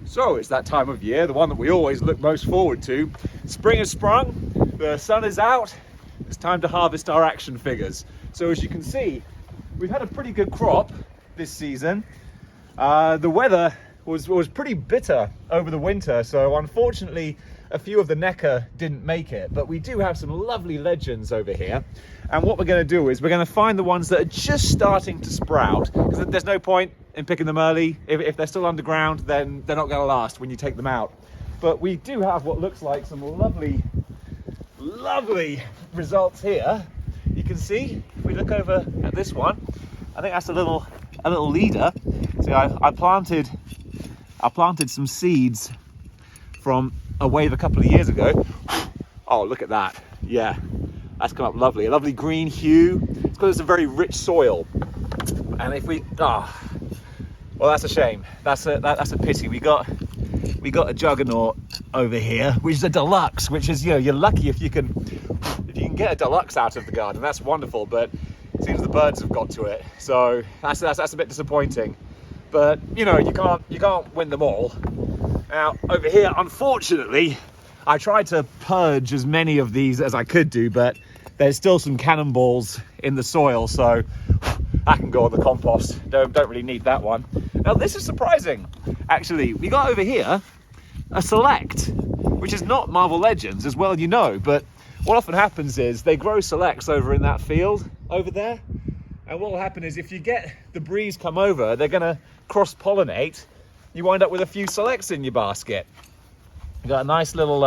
So it's that time of year, the one that we always look most forward to. Spring has sprung, the sun is out, it's time to harvest our action figures. So as you can see, we've had a pretty good crop this season. The weather was pretty bitter over the winter, so unfortunately a few of the NECA didn't make it, but we do have some lovely legends over here. And what we're going to do is we're going to find the ones that are just starting to sprout, because there's no point in picking them early. If they're still underground, then they're not going to last when you take them out. But we do have what looks like some lovely results here. You can see, if we look over at this one, I think that's a little leader. See, I planted some seeds from a wave a couple of years ago. Oh, look at that. Yeah, that's come up lovely. A lovely green hue. It's because it's a very rich soil. And if we, well, that's a shame. That's a pity. We got a juggernaut over here, which is a deluxe, which is, you're lucky if you can get a deluxe out of the garden. That's wonderful, but it seems the birds have got to it. So that's a bit disappointing. But you can't win them all. Now over here, unfortunately, I tried to purge as many of these as I could do, but there's still some cannonballs in the soil, so that can go on the compost. Don't really need that one. Now this is surprising. Actually, we got over here a select, which is not Marvel Legends, as well you know, but what often happens is they grow selects over in that field over there, and what will happen is if you get the breeze come over, they're going to cross-pollinate. You wind up with a few selects in your basket. You got a nice little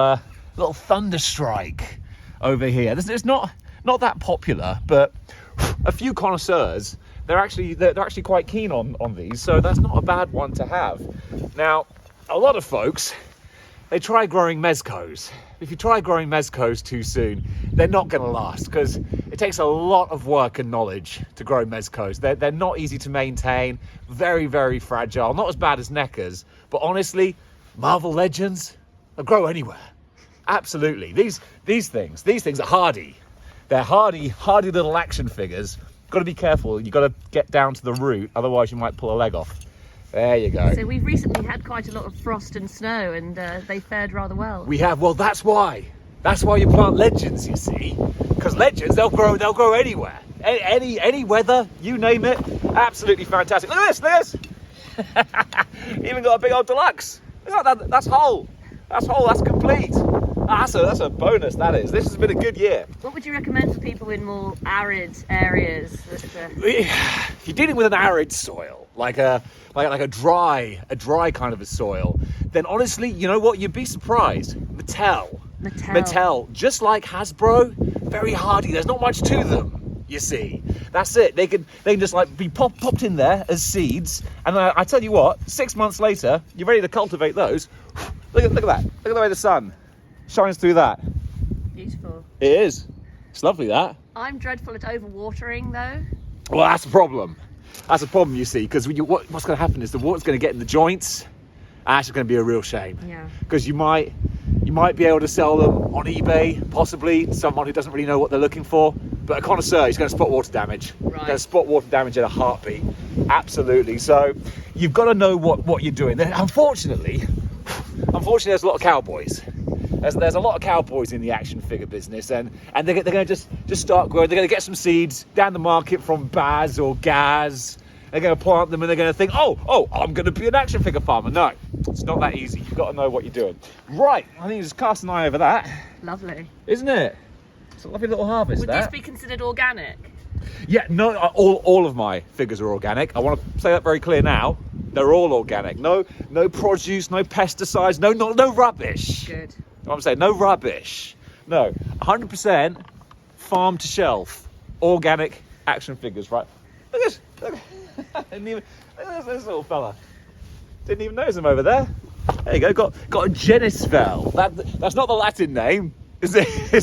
Thunderstrike over here. It's not that popular, but a few connoisseurs, they're actually quite keen on these, so that's not a bad one to have. Now, a lot of folks, they try growing mezcos. If you try growing mezcos too soon, they're not going to last, because it takes a lot of work and knowledge to grow mezcos. They're not easy to maintain, very, very fragile, not as bad as NECAs, but honestly, Marvel Legends, they'll grow anywhere. Absolutely. These things are hardy. They're hardy little action figures. Got to be careful. You've got to get down to the root, otherwise you might pull a leg off. There you go. So we've recently had quite a lot of frost and snow, and they fared rather well. We have. Well, that's why you plant legends, you see, because legends, they'll grow anywhere, any weather, you name it. Absolutely fantastic. Look at this. Even got a big old deluxe. Look at that. That's whole. That's complete. That's a bonus. That is. This has been a good year. What would you recommend for people in more arid areas? If you're dealing with an arid soil, like a dry kind of a soil, then honestly, you know what? You'd be surprised. Mattel, just like Hasbro, very hardy. There's not much to them, you see. That's it. They can just like be popped in there as seeds, and I tell you what, 6 months later, you're ready to cultivate those. Look at that. Look at the way the sun shines through that. Beautiful. It is. It's lovely, that. I'm dreadful at overwatering, though. Well, that's a problem. That's a problem, you see, because what's going to happen is the water's going to get in the joints. And that's going to be a real shame. Yeah. Because you might be able to sell them on eBay, possibly, to someone who doesn't really know what they're looking for. But a connoisseur is going to spot water damage. Right. Going to spot water damage in a heartbeat. Absolutely. So you've got to know what you're doing. Unfortunately, there's a lot of cowboys. There's a lot of cowboys in the action figure business, and they're going to just start growing. They're going to get some seeds down the market from Baz or Gaz. They're going to plant them, and they're going to think, oh, I'm going to be an action figure farmer. No, it's not that easy. You've got to know what you're doing. Right, I think you just cast an eye over that. Lovely. Isn't it? It's a lovely little harvest. Would this be considered organic? Yeah, no, all of my figures are organic. I want to say that very clear now. They're all organic. No produce, no pesticides, no rubbish. Good. I'm saying no rubbish. No, 100% farm to shelf, organic action figures. Right? Look at this little fella. Didn't even notice him over there. There you go. Got a Genisvel. That's not the Latin name. It's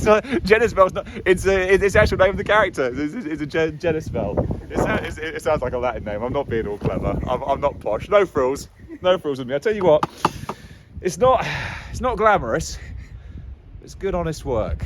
not Genisvel's not. It's the actual name of the character. It's a Genisvel. It sounds like a Latin name. I'm not being all clever. I'm not posh. No frills with me. I tell you what. It's not glamorous. It's good, honest work.